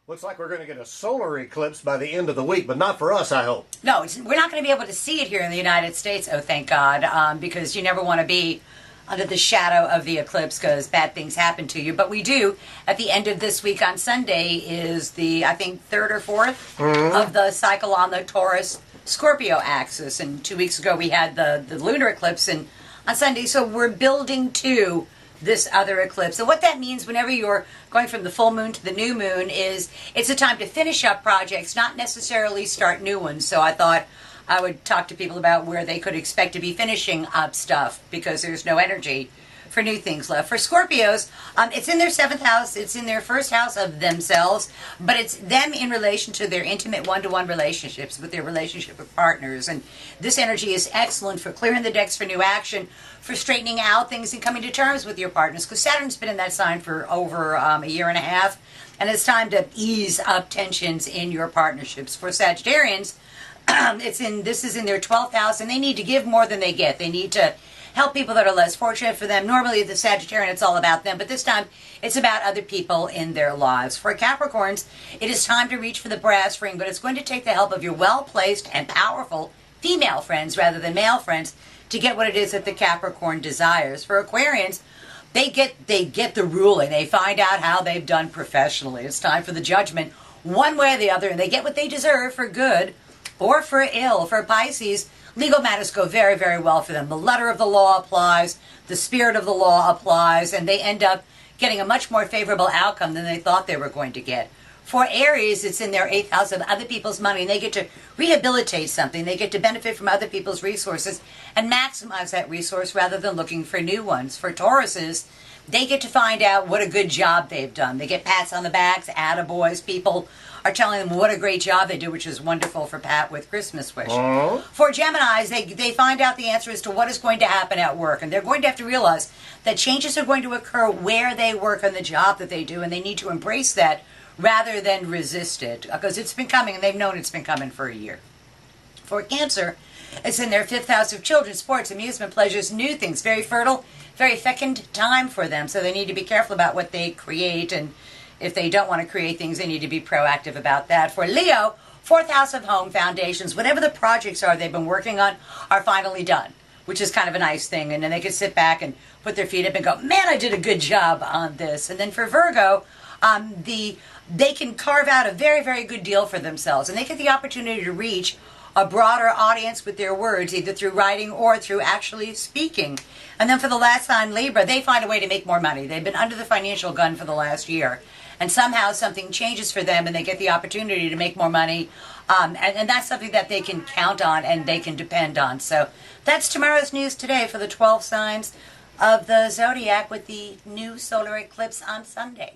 Looks like we're going to get a solar eclipse by the end of the week, but not for us, I hope. No, we're not going to be able to see it here in the United States, oh thank God, because you never want to be under the shadow of the eclipse because bad things happen to you. But we do, at the end of this week on Sunday is the, I think, third or fourth of the cycle on the Taurus-Scorpio axis. And 2 weeks ago we had the lunar eclipse on Sunday, so we're building to this other eclipse. And what that means whenever you're going from the full moon to the new moon is it's a time to finish up projects, not necessarily start new ones. So I thought I would talk to people about where they could expect to be finishing up stuff because there's no energy for new things left. For Scorpios, it's in their 7th house, it's in their 1st house of themselves, but it's them in relation to their intimate one-to-one relationships with their relationship with partners. And this energy is excellent for clearing the decks for new action, for straightening out things and coming to terms with your partners, because Saturn's been in that sign for over a year and a half, and it's time to ease up tensions in your partnerships. For Sagittarians, this is in their 12th house, and they need to give more than they get. They need to help people that are less fortunate. For them, normally the Sagittarian, it's all about them, but this time it's about other people in their lives. For Capricorns, it is time to reach for the brass ring, but it's going to take the help of your well-placed and powerful female friends rather than male friends to get what it is that the Capricorn desires. For Aquarians, they get the ruling. They find out how they've done professionally. It's time for the judgment one way or the other, and they get what they deserve for good or for ill. For Pisces, legal matters go very, very well for them. The letter of the law applies, the spirit of the law applies, and they end up getting a much more favorable outcome than they thought they were going to get. For Aries, it's in their 8th house of other people's money, and they get to rehabilitate something. They get to benefit from other people's resources and maximize that resource rather than looking for new ones. For Tauruses, they get to find out what a good job they've done. They get pats on the backs, attaboys. People are telling them what a great job they do, which is wonderful for Pat with Christmas wish. For Geminis, they find out the answer as to what is going to happen at work, and they're going to have to realize that changes are going to occur where they work on the job that they do, and they need to embrace that rather than resist it, because it's been coming, and they've known it's been coming for a year. For Cancer, it's in their 5th house of children, sports, amusement, pleasures, new things. Very fertile, very fecund time for them, so they need to be careful about what they create, and if they don't want to create things, they need to be proactive about that. For Leo, 4th house of home, foundations, whatever the projects are they've been working on are finally done, which is kind of a nice thing, and then they can sit back and put their feet up and go, man, I did a good job on this. And then for Virgo, they can carve out a very, very good deal for themselves, and they get the opportunity to reach a broader audience with their words, either through writing or through actually speaking. And then for the last sign, Libra, they find a way to make more money. They've been under the financial gun for the last year, and somehow something changes for them, and they get the opportunity to make more money, and that's something that they can count on and they can depend on. So that's tomorrow's news today for the 12 signs of the zodiac with the new solar eclipse on Sunday.